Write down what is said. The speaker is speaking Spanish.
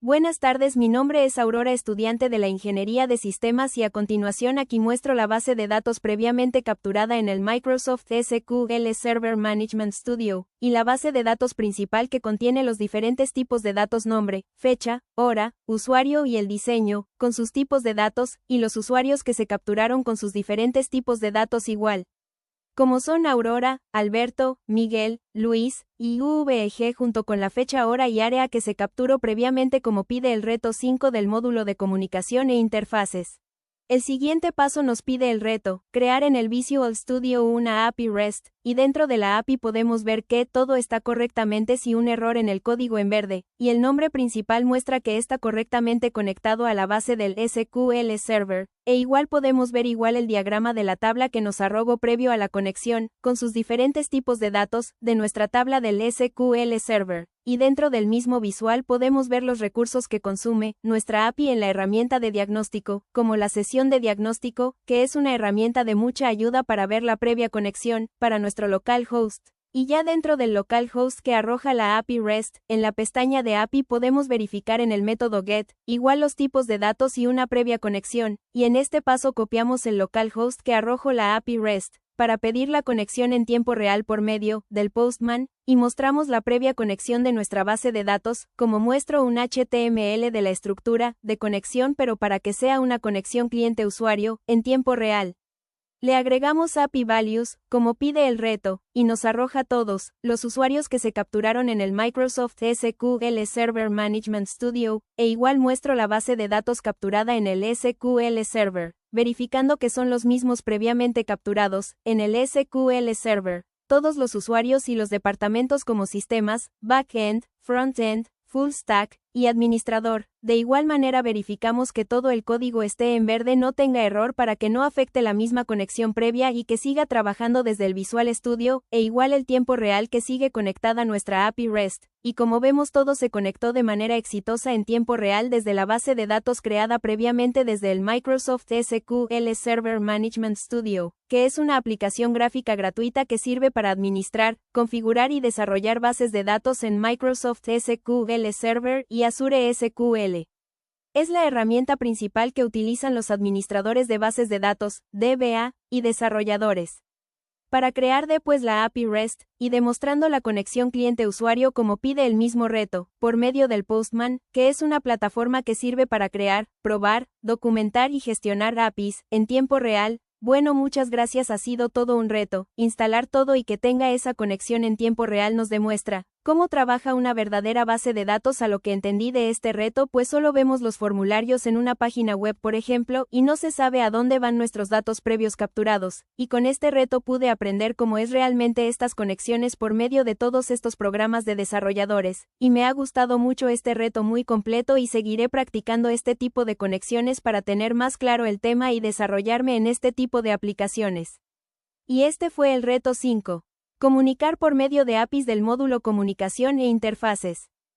Buenas tardes, mi nombre es Aurora, estudiante de la Ingeniería de Sistemas, y a continuación aquí muestro la base de datos previamente capturada en el Microsoft SQL Server Management Studio, y la base de datos principal que contiene los diferentes tipos de datos: nombre, fecha, hora, usuario y el diseño, con sus tipos de datos, y los usuarios que se capturaron con sus diferentes tipos de datos igual, como son Aurora, Alberto, Miguel, Luis, y VG, junto con la fecha, hora y área que se capturó previamente como pide el reto 5 del módulo de comunicación e interfaces. El siguiente paso nos pide el reto, crear en el Visual Studio una API REST, y dentro de la API podemos ver que todo está correctamente sin un error en el código en verde, y el nombre principal muestra que está correctamente conectado a la base del SQL Server, e igual podemos ver el diagrama de la tabla que nos arrojó previo a la conexión, con sus diferentes tipos de datos, de nuestra tabla del SQL Server. Y dentro del mismo visual podemos ver los recursos que consume nuestra API en la herramienta de diagnóstico, como la sesión de diagnóstico, que es una herramienta de mucha ayuda para ver la previa conexión, para nuestro localhost. Y ya dentro del localhost que arroja la API REST, en la pestaña de API podemos verificar en el método GET, igual los tipos de datos y una previa conexión, y en este paso copiamos el localhost que arrojó la API REST, para pedir la conexión en tiempo real por medio del Postman, y mostramos la previa conexión de nuestra base de datos, como muestro un HTML de la estructura de conexión, pero para que sea una conexión cliente-usuario, en tiempo real. Le agregamos API Values, como pide el reto, y nos arroja todos los usuarios que se capturaron en el Microsoft SQL Server Management Studio, e igual muestro la base de datos capturada en el SQL Server, verificando que son los mismos previamente capturados en el SQL Server, todos los usuarios y los departamentos como sistemas, backend, frontend, full stack, y administrador. De igual manera verificamos que todo el código esté en verde, no tenga error, para que no afecte la misma conexión previa y que siga trabajando desde el Visual Studio, e igual el tiempo real que sigue conectada nuestra API REST. Y como vemos, todo se conectó de manera exitosa en tiempo real desde la base de datos creada previamente desde el Microsoft SQL Server Management Studio, que es una aplicación gráfica gratuita que sirve para administrar, configurar y desarrollar bases de datos en Microsoft SQL Server y Azure SQL. Es la herramienta principal que utilizan los administradores de bases de datos, DBA, y desarrolladores, para crear después la API REST, y demostrando la conexión cliente-usuario como pide el mismo reto, por medio del Postman, que es una plataforma que sirve para crear, probar, documentar y gestionar APIs, en tiempo real. Bueno, muchas gracias, ha sido todo un reto. Instalar todo y que tenga esa conexión en tiempo real nos demuestra cómo trabaja una verdadera base de datos. A lo que entendí de este reto, pues solo vemos los formularios en una página web, por ejemplo, y no se sabe a dónde van nuestros datos previos capturados, y con este reto pude aprender cómo es realmente estas conexiones por medio de todos estos programas de desarrolladores, y me ha gustado mucho este reto, muy completo, y seguiré practicando este tipo de conexiones para tener más claro el tema y desarrollarme en este tipo de aplicaciones. Y este fue el reto 5. Comunicar por medio de APIs del módulo Comunicación e Interfaces.